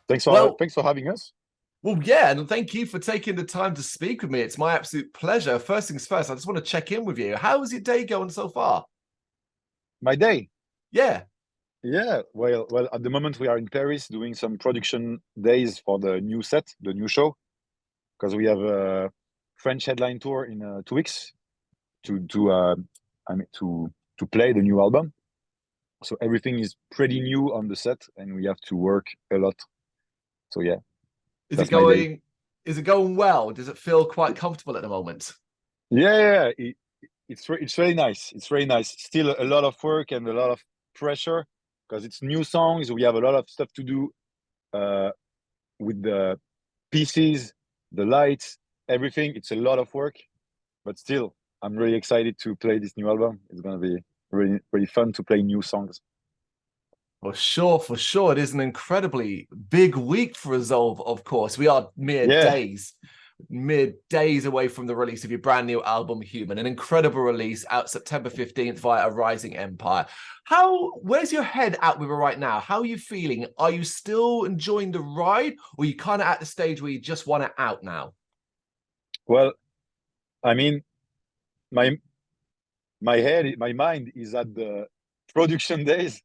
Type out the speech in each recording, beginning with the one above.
Well, thanks for having us. well, yeah, and thank you for taking the time to speak with me. It's my absolute pleasure. First things first, I just want to check in with you. How is your day going so far? My day. Yeah. Yeah, well, at the moment we are in Paris doing some production days for the new set, the new show, because we have a French headline tour in 2 weeks to I mean to play the new album. So everything is pretty new on the set, and we have to work a lot. So yeah, Is it that's my day. going is it going well? Does it feel quite comfortable at the moment? Yeah, it's really nice. It's really nice. Still a lot of work and a lot of pressure because it's new songs. We have a lot of stuff to do uh, with the pieces, the lights, everything. It's a lot of work, but still, I'm really excited to play this new album. It's gonna be really fun to play new songs. For sure, for sure. It is an incredibly big week for Resolve, of course. We are Yeah, mere days away from the release of your brand new album, Human, an incredible release out September 15th via A Rising Empire. Where's your head at with it right now? How are you feeling? Are you still enjoying the ride, or are you kind of at the stage where you just want it out now? well, I mean, my my mind is at the production days,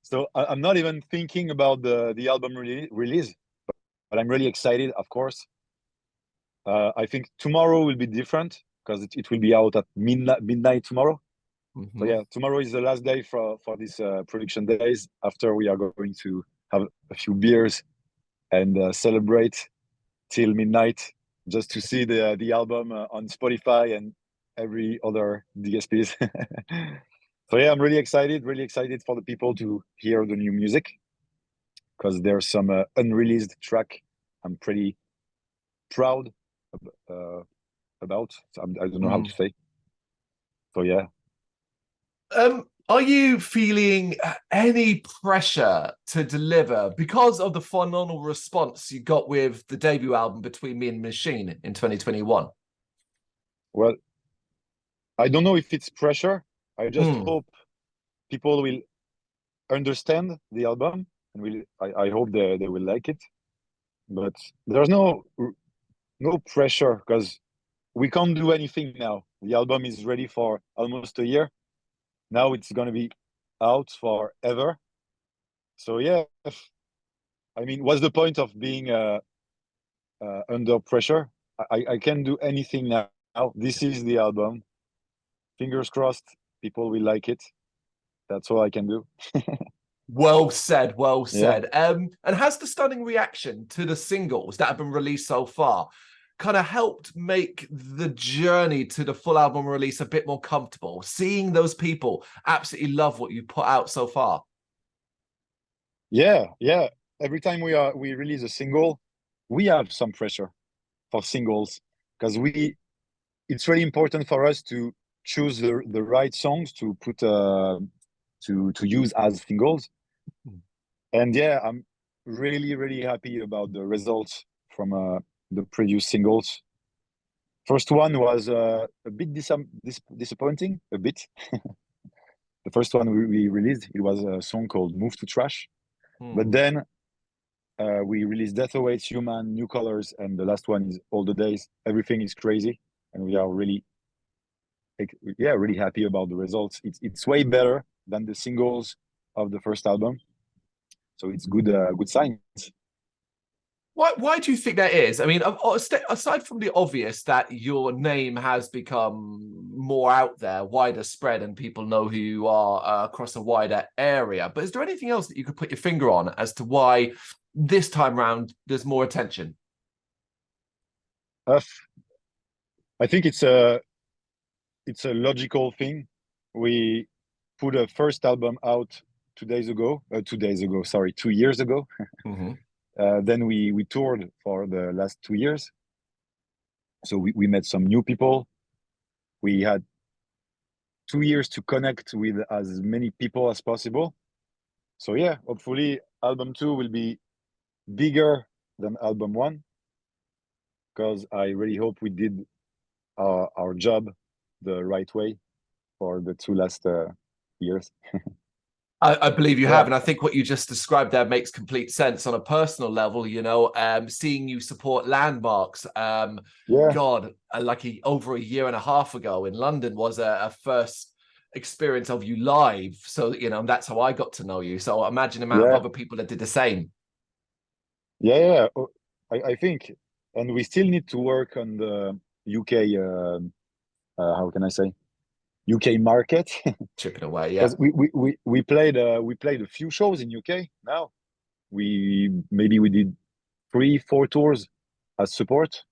so I'm not even thinking about the album release. But I'm really excited, of course. I think tomorrow will be different because it will be out at midnight tomorrow. So Mhm. yeah, tomorrow is the last day for this production days. After we are going to have a few beers and celebrate till midnight, just to see the album on Spotify and every other DSPs. So yeah, I'm really excited for the people to hear the new music because there's some unreleased track. I'm pretty proud uh, about. So I don't know how to say. So yeah, Are you feeling any pressure to deliver because of the phenomenal response you got with the debut album Between Me and Machine in 2021? well, I don't know if it's pressure. I just Mm. hope people will understand the album and I hope they will like it. But there's no pressure because we can't do anything now. The album is ready for almost a year. Now it's gonna be out forever. So yeah, I mean, what's the point of being under pressure? I can do anything now. This is the album. Fingers crossed, people will like it. That's all I can do. Well said, well Yeah. said. And has the stunning reaction to the singles that have been released so far kind of helped make the journey to the full album release a bit more comfortable? Seeing those people absolutely love what you put out so far. Yeah. Every time we release a single, we have some pressure for singles because we it's really important for us to choose the right songs to put to use as singles. And yeah, I'm really happy about the results from the previous singles. First one was a bit disappointing, a bit. The first one we released, it was a song called Move to Trash. But Hmm. then we released Death Awaits Human, New Colors, and the last one is All the Days. Everything is crazy. And we are really, yeah, really happy about the results. It's way better than the singles of the first album. So it's good signs. Why do you think that is? I mean, aside from the obvious that your name has become more out there, wider spread, and people know who you are across a wider area, but is there anything else that you could put your finger on as to why this time round there's more attention? Uh, I think it's a logical thing. We put a first album out 2 days ago. 2 days ago, sorry, 2 years ago. Hmm. Then we toured for the last 2 years. So we met some new people. We had 2 years to connect with as many people as possible. So yeah, hopefully album two will be bigger than album one because I really hope we did our job the right way for the two last years. I believe you have, Yeah, and I think what you just described there makes complete sense on a personal level. Seeing you support landmarks. yeah, God, over a year and a half ago in London was a first experience of you live. So that's how I got to know you. So imagine the amount of yeah, other people that did the same. yeah, yeah. Oh, I think, and we still need to work on the UK. How can I say UK market? Chipping away, yeah. Because we played a few shows in UK now. We did 3 4 tours as support,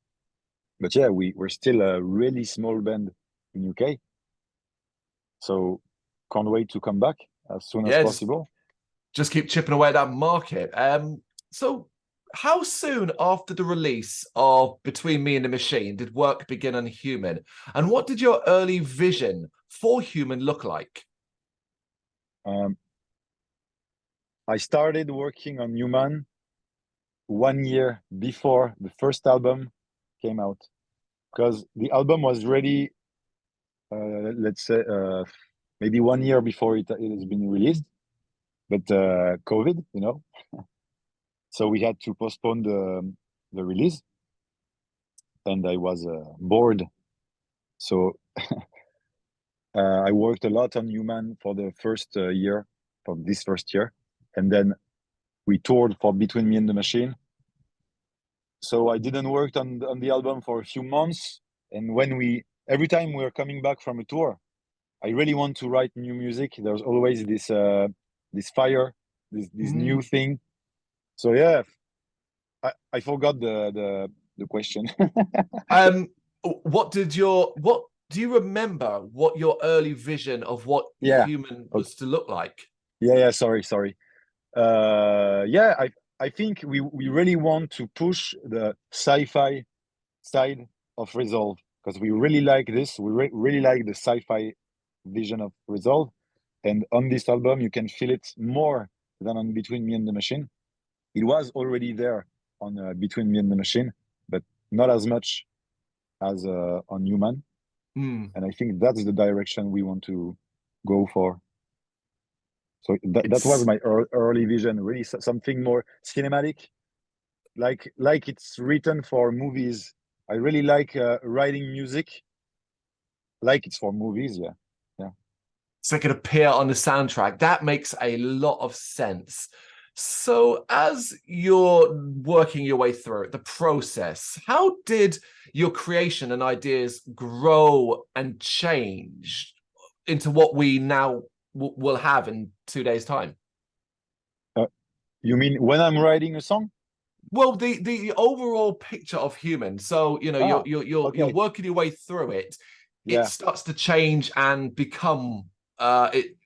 but yeah, we're still a really small band in UK, so can't wait to come back as soon as Yeah, possible. just keep chipping away at that market. So how soon after the release of Between Me and the Machine did work begin on Human? And what did your early vision for Human look like? Um, I started working on Human 1 year before the first album came out, because the album was ready. Let's say maybe 1 year before it has been released, but COVID, so we had to postpone the release, and I was bored, so I worked a lot on Human for the first year, for this first year, and then we toured for Between Me and the Machine. So I didn't work on the album for a few months, and every time we were coming back from a tour, I really want to write new music. There's always this fire, this new Mm. thing. So yeah, I forgot the question. Um, what do you remember what your early vision of what Yeah. Human Okay. was to look like? Yeah. Sorry. Yeah. I think we really want to push the sci-fi side of Resolve, because we really like this. We really like the sci-fi vision of Resolve, and on this album you can feel it more than on Between Me and the Machine. It was already there on Between Me and the Machine, but not as much as on Human. Mm. And I think that's the direction we want to go for. So that was It's my early vision, really something more cinematic, like it's written for movies. I really like writing music like it's for movies. Yeah, yeah. So it could appear on the soundtrack. That makes a lot of sense. So as you're working your way through the process, how did your creation and ideas grow and change into what we now will have in 2 days' time? Uh, you mean when I'm writing a song? Well, the overall picture of Human. So you're Ah, you're okay. working your way through it. It Yeah, starts to change and become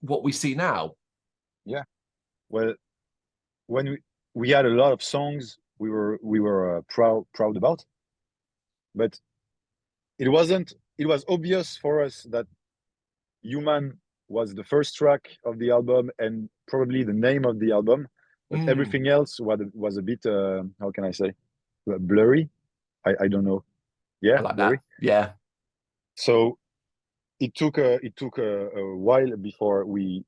what we see now. yeah. Well, when we had a lot of songs we were proud about, but it wasn't. It was obvious for us that Human was the first track of the album and probably the name of the album, but Mm, everything else was a bit how can I say, blurry. I don't know. I Yeah, like that. blurry. Yeah. So it took a while before we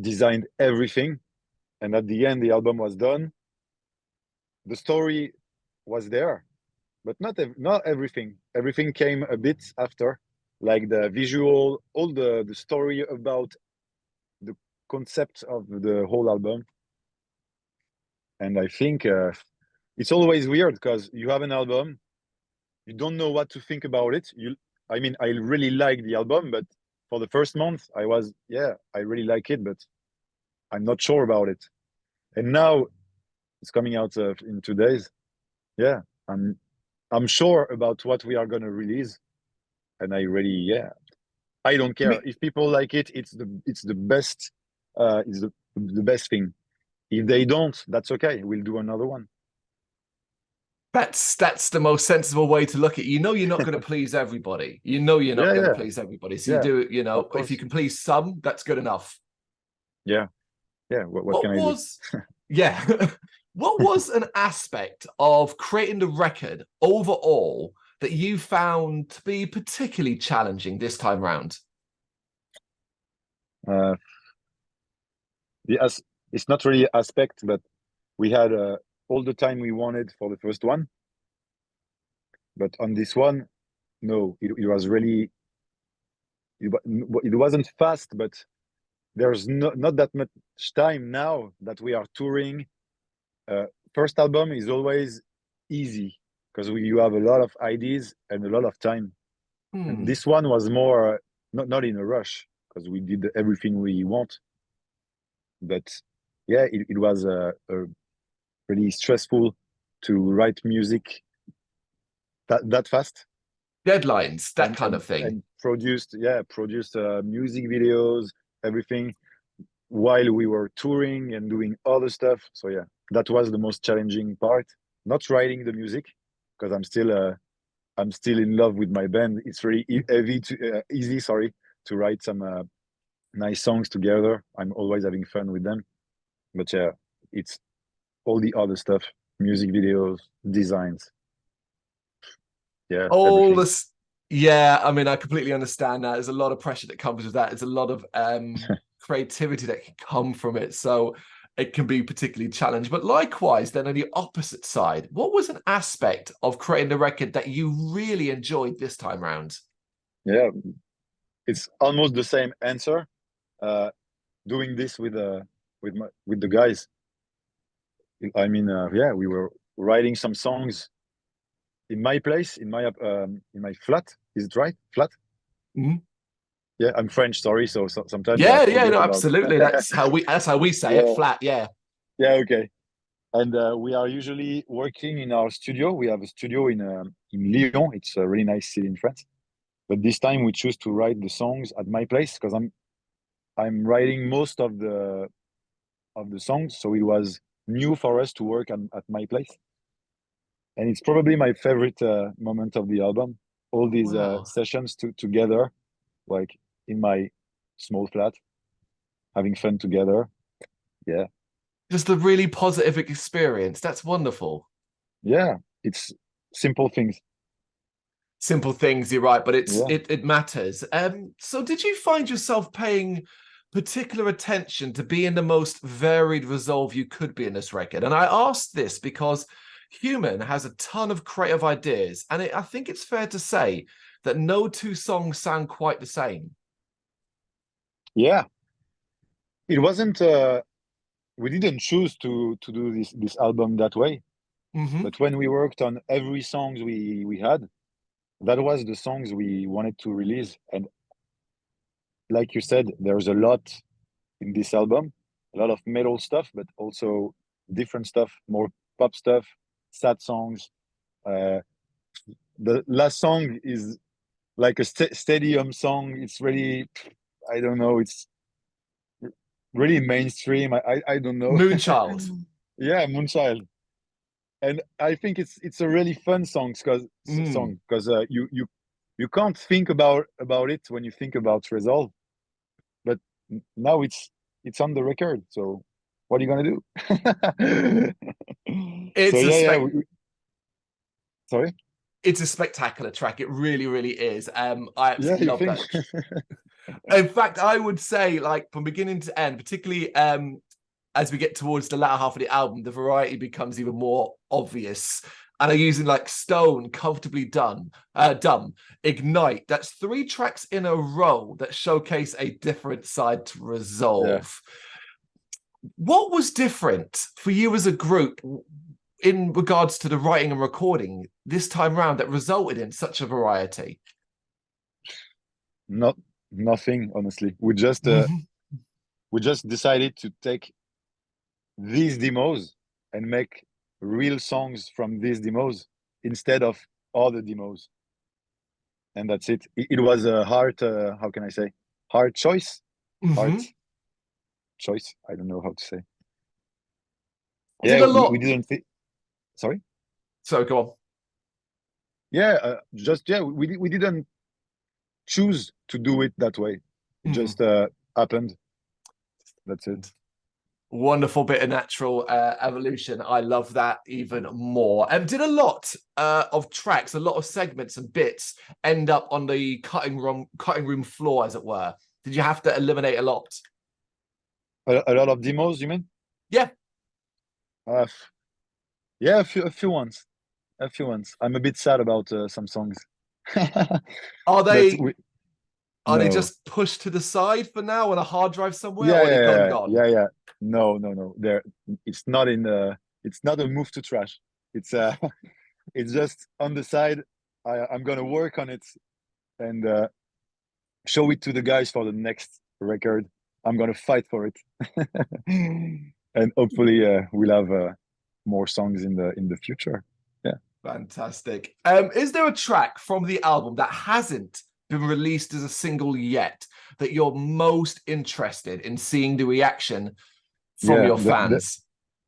designed everything, and at the end the album was done. The story was there, but not everything. Everything came a bit after, like the visual, all the story about the concept of the whole album. And I think it's always weird because you have an album, you don't know what to think about it. I mean, I really like the album, but for the first month, yeah, I really like it, but I'm not sure about it. And now it's coming out in 2 days. Yeah, I'm sure about what we are gonna release, and yeah, I don't I care mean, if people like it. It's the best. It's the best thing. If they don't, that's okay. We'll do another one. that's the most sensible way to look at it. You're not going to please everybody. You're not Yeah, going to yeah, please everybody. So you yeah. do, Of if you course. can please some, that's good enough. Yeah, yeah. What can What I do? was, yeah, what was an aspect of creating the record overall that you found to be particularly challenging this time round? Uh, it's not really aspect, but we had all the time we wanted for the first one. But on this one, no, it was really, it wasn't fast, but there's not that much time now that we are touring. First album is always easy because you have a lot of ideas and a lot of time. And this one was more not in a rush because we did everything we want. But yeah, it was really stressful to write music that fast. Deadlines, that kind of thing. And produced music videos, everything while we were touring and doing other stuff. So yeah, that was the most challenging part. Not writing the music because I'm still in love with my band. It's really easy to write some nice songs together. I'm always having fun with them. But yeah, it's all the other stuff, music videos, designs. Yeah, all everything. this. Yeah, I mean, I completely understand that. There's a lot of pressure that comes with that. There's a lot of creativity that can come from it. So it can be particularly challenging. But likewise, then on the opposite side, what was an aspect of creating the record that you really enjoyed this time around? Yeah, it's almost the same answer. Doing this with the guys. I mean, yeah, we were writing some songs in my place, in my flat. Is it right? Flat? Mm-hmm. Yeah, I'm French. Sorry, so sometimes yeah, I forget no, about... absolutely. That's how we say it. Flat. Yeah. Yeah. Okay. And we are usually working in our studio. We have a studio in Lyon. It's a really nice city in France. But this time we choose to write the songs at my place because I'm writing most of the songs. So it was new for us to work at my place. And it's probably my favorite moment of the album. All these sessions together, like in my small flat, having fun together. Yeah. Just a really positive experience. That's wonderful. Yeah, it's simple things. Simple things, you're right, but it matters. So did you find yourself paying particular attention to being the most varied resolve you could be in this record? And I asked this because Human has a ton of creative ideas, and I think it's fair to say that no two songs sound quite the same. Yeah, it wasn't. We didn't choose to do this album that way, but when we worked on every songs we had, that was the songs we wanted to release. And like you said, there's a lot in this album, a lot of metal stuff, but also different stuff, more pop stuff, sad songs. The last song is like a stadium song. It's really, I don't know, it's really mainstream. I don't know. Moonchild. Yeah, Moonchild. And I think it's a really fun song because you can't think about it when you think about Resolve, but now it's on the record. So what are you gonna do? It's sorry. It's a spectacular track. It really, really is. I absolutely love think? that. In fact, I would say, like, from beginning to end, particularly as we get towards the latter half of the album, the variety becomes even more obvious. And I'm using like Stone, Comfortably Dumb, Ignite. That's 3 tracks in a row that showcase a different side to Resolve. Yeah. What was different for you as a group in regards to the writing and recording this time round that resulted in such a variety? Nothing, honestly. We just decided to take these demos and make real songs from these demos instead of other demos, and that's it. It was a hard how can I say, hard choice. Hard choice, I don't know how to say. We didn't think. Sorry, go on. We didn't choose to do it that way. It just happened. That's it. Wonderful bit of natural evolution. I love that even more. Did a lot of tracks, a lot of segments and bits end up on the cutting room floor, as it were? Did you have to eliminate a lot? A lot of demos, you mean? Yeah. Uh, yeah, a few ones, a few ones. I'm a bit sad about some songs, Are but they we are they no. just pushed to the side for now on a hard drive somewhere, Yeah, or are they yeah, gone yeah, gone? yeah, yeah. No, no, no. There, it's not in the. It's not a move to trash. It's it's just on the side. I'm gonna work on it and show it to the guys for the next record. I'm gonna fight for it, and hopefully we'll have more songs in the future. Yeah. Fantastic. Is there a track from the album that hasn't been released as a single yet that you're most interested in seeing the reaction from Yeah, your fans?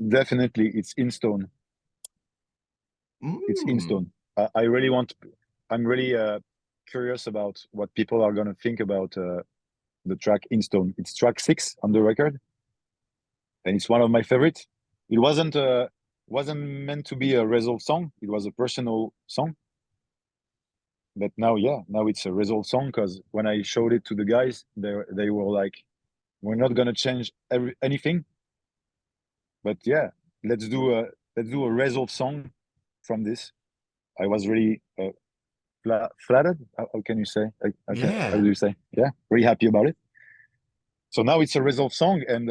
definitely. It's in stone. It's in Mm. stone. I really want. I'm really curious about what people are gonna think about the track in stone. It's track 6 on the record, and it's one of my favorites. It wasn't meant to be a result song. It was a personal song, but now, yeah, now it's a result song because when I showed it to the guys, they were like, "We're not gonna change anything, but yeah, let's do a result song from this." I was really flattered. How can you say? How Yeah. do you say? Yeah, really happy about it. So now it's a resolved song, and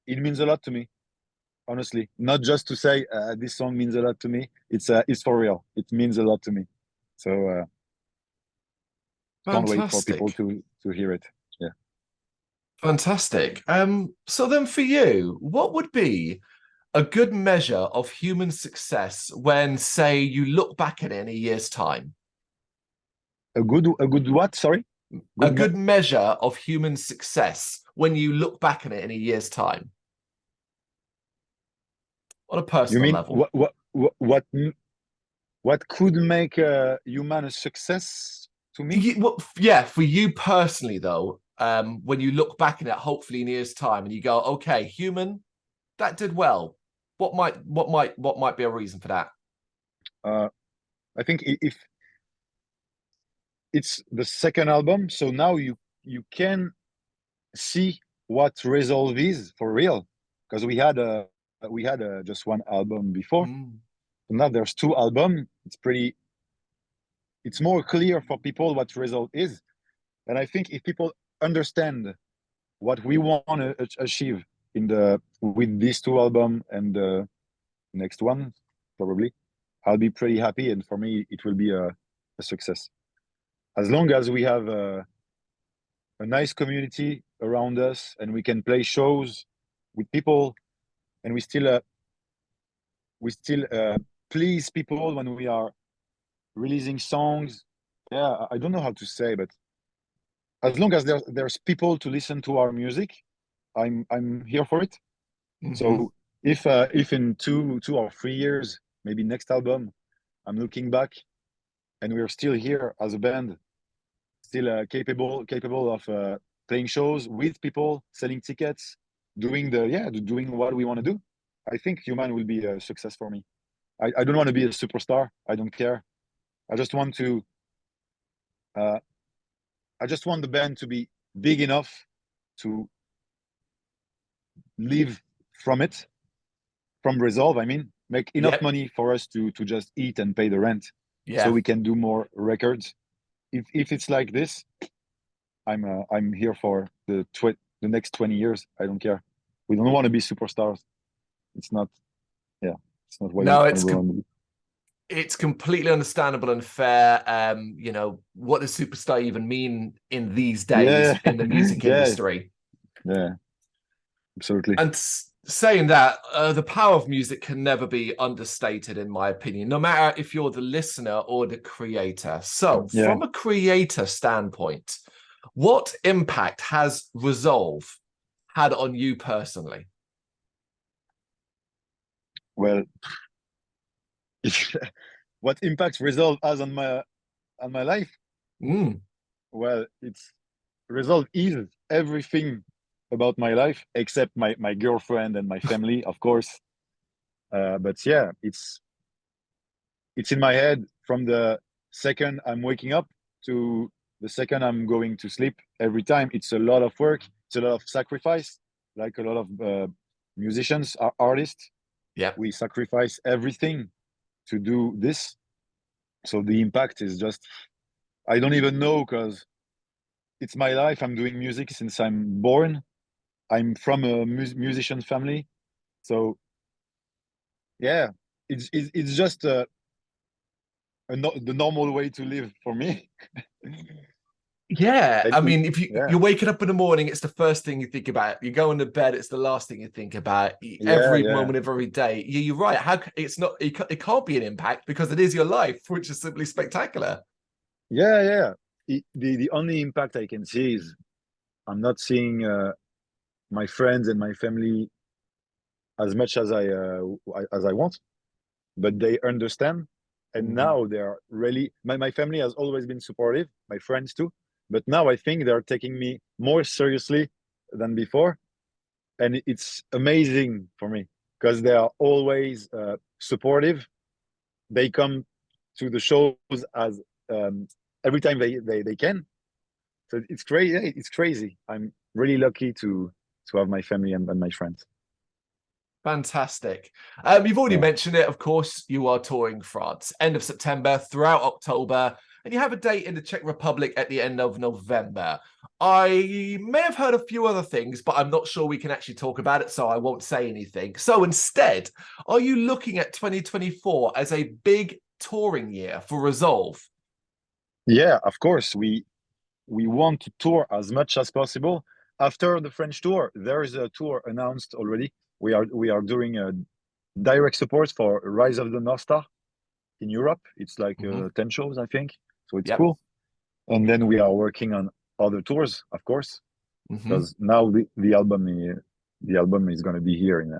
it means a lot to me. Honestly, not just to say this song means a lot to me. It's for real. It means a lot to me. So can't wait for people Fantastic. to hear it. Yeah, Fantastic. So then for you, what would be a good measure of human success when, say, you look back at it in a year's time? a good what? Sorry, A good. good measure of human success when you look back at it in a year's time on a You personal mean level. what could make a human a success to me? Yeah, for you personally, though, when you look back at it, hopefully in a year's time, and you go, okay, human, that did well. What might be a reason for that? Uh, I think if it's the second album, so now you can see what Resolve is for real, because we had just one album before. Mm. Now there's two albums. It's more clear for people what Resolve is, and I think if people understand what we want to achieve in the with these two albums and the next one, probably, I'll be pretty happy, and for me it will be a success. As long as we have a nice community around us and we can play shows with people and we still please people when we are releasing songs. Yeah, I don't know how to say, but as long as there's people to listen to our music, I'm here for it. Hmm. So if in 2 or 3 years, maybe next album, I'm looking back and we're still here as a band, still capable of playing shows with people, selling tickets, doing what we want to do. I think Human will be a success for me. I don't want to be a superstar. I don't care. I just want to. Uh, I just want the band to be big enough to live from it, from Resolve. I mean, make enough Yep. money for us to just eat and pay the rent, so Yeah. we can do more records. If it's like this, I'm here for the next 20 years. I don't care. We don't want to be superstars. It's not. Yeah, it's not No, what we want to be. it's completely understandable and fair. What does superstar even mean in these days Yeah, in the music yeah, industry? yeah. Absolutely. And saying that, the power of music can never be understated, in my opinion, no matter if you're the listener or the creator. So, Yeah. from a creator standpoint, what impact has Resolve had on you personally? Well, what impact Resolve has on my life? Mm. Well, it's Resolve is everything about my life except my girlfriend and my family, of course. But yeah, it's in my head from the second I'm waking up to the second I'm going to sleep. Every time it's a lot of work, it's a lot of sacrifice. like a lot of musicians, artists, Yeah. we sacrifice everything to do this. So the impact is just, I don't even know, because it's my life. I'm doing music since I'm born. I'm from a musician family. So yeah, it's just the normal way to live for me. Yeah, And I mean, if yeah, you're waking up in the morning, it's the first thing you think about. You go into bed, it's the last thing you think about. yeah, Every yeah, moment of every day. You're right. How it's not? It can't be an impact because it is your life, which is simply spectacular. yeah, yeah. The only impact I can see is I'm not seeing my friends and my family as much as I want, but they understand. And Mhm. now they're really, my family has always been supportive, my friends too. But now I think they're taking me more seriously than before. And it's amazing for me because they are always supportive. They come to the shows as every time they can. So it's crazy. It's crazy. I'm really lucky to have my family and my friends. Fantastic. You've already Yeah. mentioned it, of course. You are touring France, end of September, throughout October, and you have a date in the Czech Republic at the end of November. I may have heard a few other things, but I'm not sure we can actually talk about it, so I won't say anything. So instead, are you looking at 2024 as a big touring year for Resolve? Yeah, of course. We want to tour as much as possible. After the French tour, there is a tour announced already. We are doing a direct support for Rise of the North Star in Europe. It's like Mhm. 10 shows, I think. So it's Yep. cool. And then we are working on other tours, of course, Mhm. because now the album is going to be here in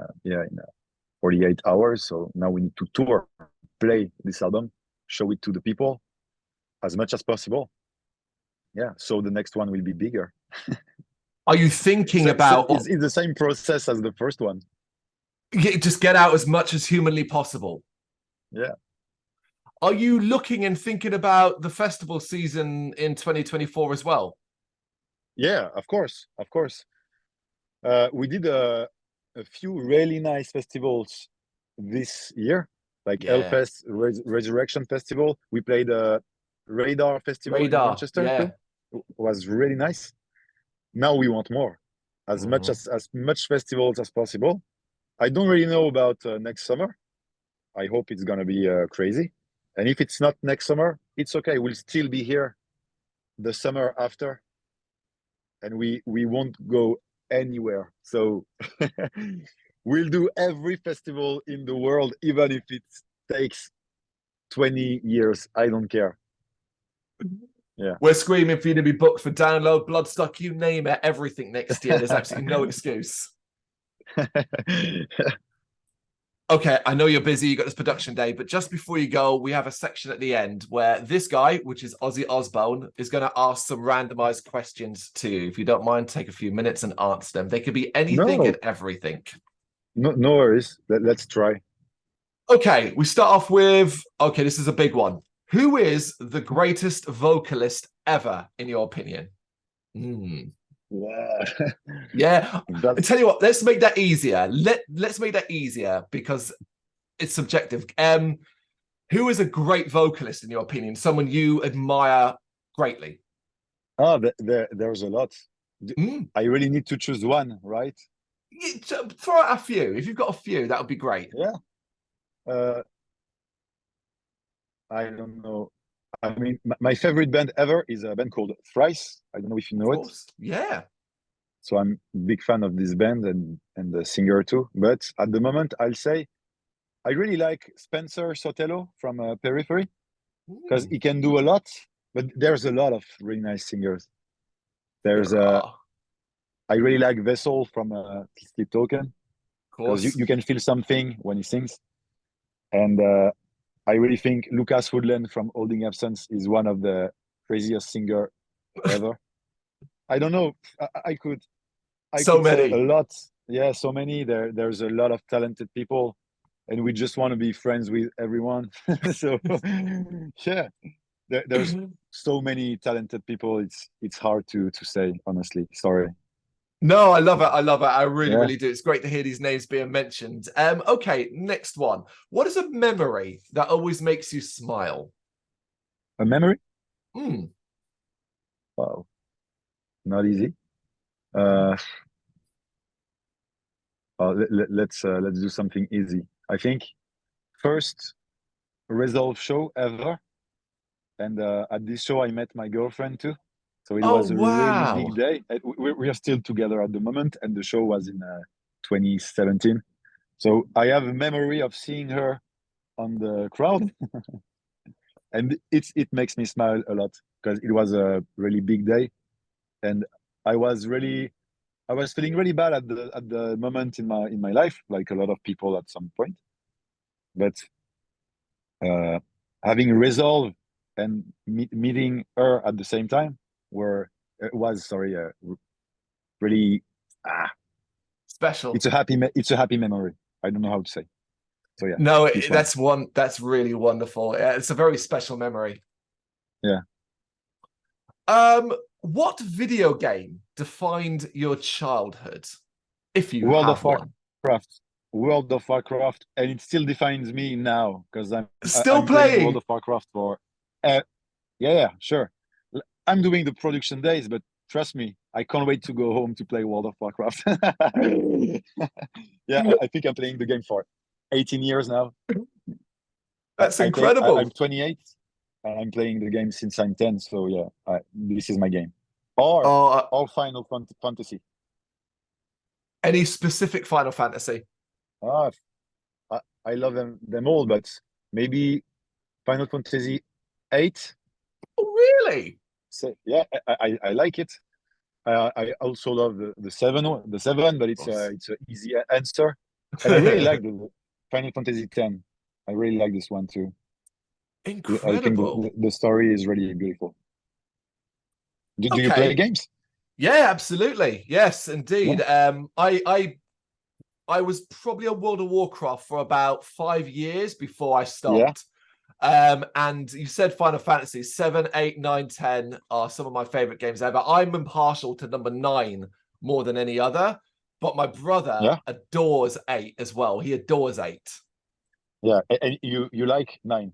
48 hours. So now we need to tour, play this album, show it to the people as much as possible. Yeah. So the next one will be bigger. Are you thinking So about it's the same process as the first one. just get out as much as humanly possible? Yeah. Are you looking and thinking about the festival season in 2024 as well? Yeah, of course. Of course. We did a few really nice festivals this year, like Yeah. Hellfest, Resurrection Festival. We played a Radar Festival in Radar. Manchester Yeah. too. It was really nice. Now we want more, as much Mhm. as much festivals as possible. I don't really know about next summer. I hope it's gonna be crazy. And if it's not next summer, it's okay. We'll still be here the summer after, and we won't go anywhere. So we'll do every festival in the world, even if it takes 20 years. I don't care. Yeah. We're screaming for you to be booked for Download, Bloodstock, you name it, everything next year. There's absolutely no excuse. Okay, I know you're busy, you got this production day, but just before you go, we have a section at the end where this guy, which is Ozzy Osbourne, is going to ask some randomized questions to you. If you don't mind, take a few minutes and answer them. They could be anything and No, everything. no worries. Let's try. Okay, we start off with, okay, this is a big one. Who is the greatest vocalist ever, in your opinion? Hmm. Yeah. Yeah, I That, tell you what, let's make that easier. Let's make that easier because it's subjective. Who is a great vocalist in your opinion? Someone you admire greatly? there's a lot. Mm. I really need to choose one, right? Throw out a few. If you've got a few, that would be great. Yeah. Uh, I don't know. I mean, my favorite band ever is a band called Thrice. I don't know if you Of know it. course. Yeah. So I'm a big fan of this band and the singer too. But at the moment, I'll say I really like Spencer Sotelo from Periphery because Mm. he can do a lot. But there's a lot of really nice singers. There's There are. Of I really like Vessel from Sleep Token because course. you can feel something when he sings. And I really think Lucas Woodland from Holding Absence is one of the craziest singer ever. I don't know. I So could say a many. lot. Yeah, so many. There's a lot of talented people, and we just want to be friends with everyone. So yeah, there's so many talented people. It's hard to say honestly. Sorry. No, I love it. I love it. I really, Yeah, really do. It's great to hear these names being mentioned. Okay, next one. What is a memory that always makes you smile? a memory. Hmm. Wow, not easy. Uh, let's do something easy. I think first Resolve show ever, and at this show I met my girlfriend too. So it Oh, was a really wow. big day. We are still together at the moment, and the show was in 2017. So I have a memory of seeing her on the crowd, and it makes me smile a lot because it was a really big day, and I was really I was feeling really bad at the moment in my life, like a lot of people at some point. But uh, having resolve and meeting her at the same time were was sorry really ah, Special. it's a happy memory. I don't know how to say. So yeah, No, this one. that's really wonderful. Yeah, it's a very special memory. Yeah. What video game defined your childhood, if you World have of one? Warcraft. World of Warcraft, and it still defines me now because Still I'm playing World playing. of Warcraft for uh, yeah, sure. I'm doing the production days, but trust me, I can't wait to go home to play World of Warcraft. Yeah, I think I'm playing the game for 18 years now. That's I'm incredible. 28 and I'm playing the game since I'm 10. So yeah, this is my game. Or Uh, Final Fantasy. any specific Final Fantasy? Ah, I love them all, but maybe Final Fantasy 8. Oh, really? So yeah, I like it. I also love the seven, but Of course. it's an easy answer. And I really like the Final Fantasy 10. I really like this one too. I think Incredible. the story is really beautiful. Do you play Okay. games? Yeah, absolutely. Yes, Yeah, indeed. I was probably on World of Warcraft for about 5 years before I yeah, stopped. And you said Final Fantasy 7, 8, 9, 10 are some of my favorite games ever. I'm impartial to number 9 more than any other, but my brother yeah, adores 8 as well. He adores 8. yeah. And you like nine?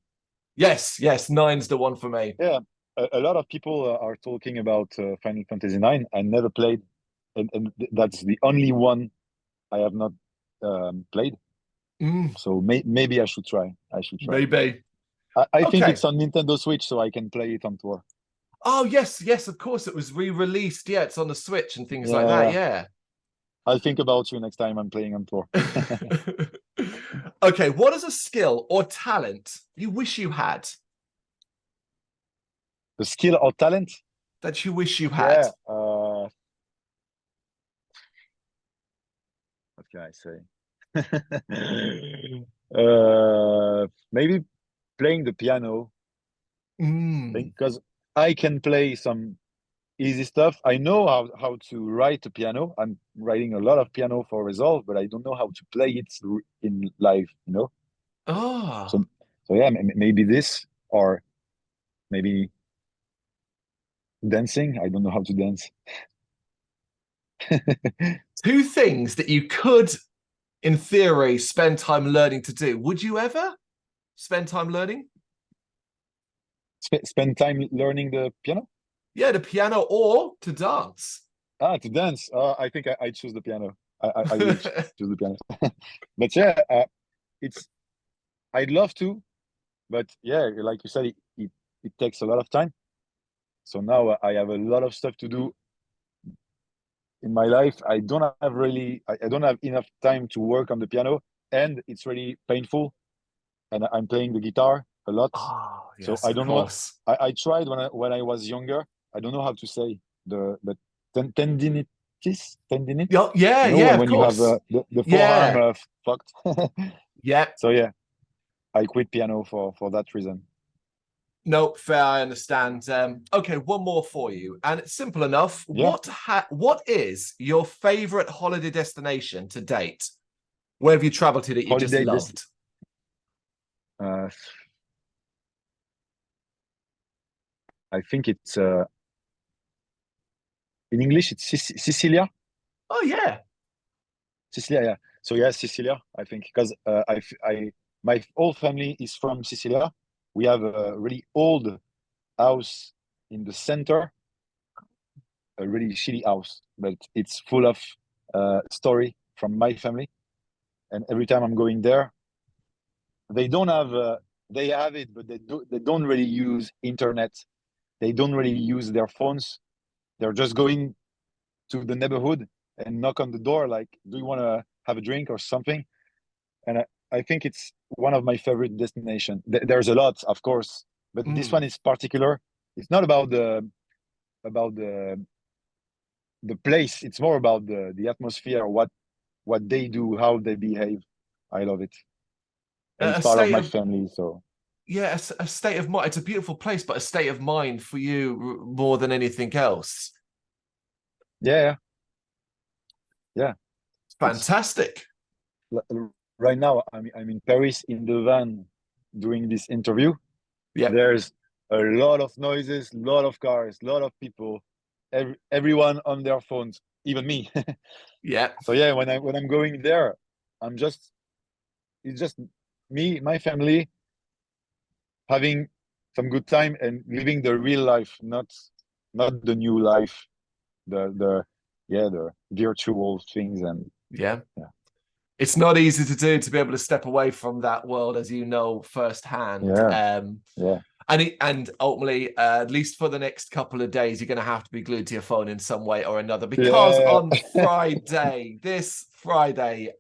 Yes, yes, nine's the one for me. Yeah. A lot of people are talking about Final Fantasy 9. I never played, and that's the only one I have not played. Mm, So maybe I should try. I should try. maybe. I think Okay. it's on Nintendo Switch, so I can play it on tour. Oh, yes, yes, of course. It was re-released. Yeah, it's on the Switch and things like that. Yeah, Yeah. I'll think about you next time I'm playing on tour. Okay, what is a skill or talent you wish you had The skill or talent? that you wish you had? Yeah. What can I say? Maybe playing the piano Mm. because I can play some easy stuff. I know how to write a piano. I'm writing a lot of piano for Resolve, but I don't know how to play it in live, you know? Oh, So, so yeah, maybe this or maybe dancing. I don't know how to dance. two things that you could, in theory, spend time learning to do. Would you ever spend time learning? Spend time learning the piano. Yeah, the piano or to dance. To dance. I think I choose the piano. I will choose the piano. But yeah, it's I'd love to, but yeah, like you said, it takes a lot of time. So now I have a lot of stuff to do in my life. I don't have enough time to work on the piano, and it's really painful. And I'm playing the guitar a lot, Oh, so yes, I of don't know. course. I tried when I was younger. I don't know how to say but tendinitis. Yeah, yeah, You know yeah, of when you have course. the forearm Yeah, fucked. yeah. So yeah, I quit piano for that reason. No, fair, I understand. Okay, one more for you, and it's simple enough. Yeah, What is your favorite holiday destination to date? Where have you traveled to that you just holiday this. loved? Uh, I think it's in English it's Sicilia. Oh yeah. Sicilia, yeah. So yeah, Sicilia, I think, because my whole family is from Sicilia. We have a really old house in the center, a really shitty house, but it's full of story from my family. And every time I'm going there, they don't have they have it, but they don't really use internet. They don't really use their phones. They're just going to the neighborhood and knock on the door, like, do you want to have a drink or something? And I think it's one of my favorite destinations. There's a lot, of course, but this one Mm. is particular. It's not about the place. It's more about the atmosphere, what they do, how they behave. I love it, and it's A part of state my of family. So yeah, a state of mind. It's a beautiful place, but a state of mind for you more than anything else. yeah, yeah. It's Fantastic. right now. I'm in Paris in the van doing this interview. Yeah, There's a lot of noises, a lot of cars, a lot of people, everyone on their phones, even me. yeah, So yeah, when I'm going there, I'm just it's just me, my family, having some good time and living the real life, not the new life, the virtual things and yeah. yeah, It's not easy to do to be able to step away from that world, as you know firsthand. yeah, yeah, And ultimately, at least for the next couple of days, you're going to have to be glued to your phone in some way or another. Because yeah, on Friday, this Friday,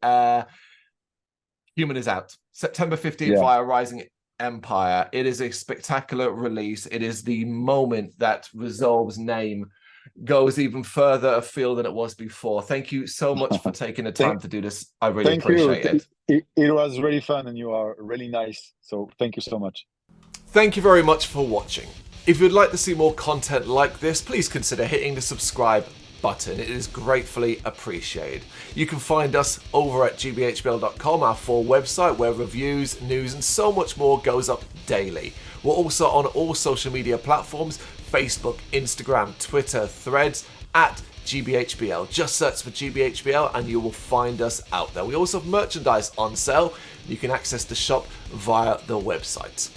Human is out. September 15th yeah. via Rising Empire. It is a spectacular release. It is the moment that Resolve's name goes even further afield than it was before. Thank you so much for taking the time Thank, to do this. I really thank you. appreciate it. It was really fun, and you are really nice. So thank you so much. Thank you very much for watching. If you'd like to see more content like this, please consider hitting the subscribe button. It is gratefully appreciated. You can find us over at gbhbl.com, our full website where reviews, news and so much more goes up daily. We're also on all social media platforms: Facebook, Instagram, Twitter, Threads, at GBHBL. Just search for GBHBL and you will find us out there. We also have merchandise on sale. You can access the shop via the website.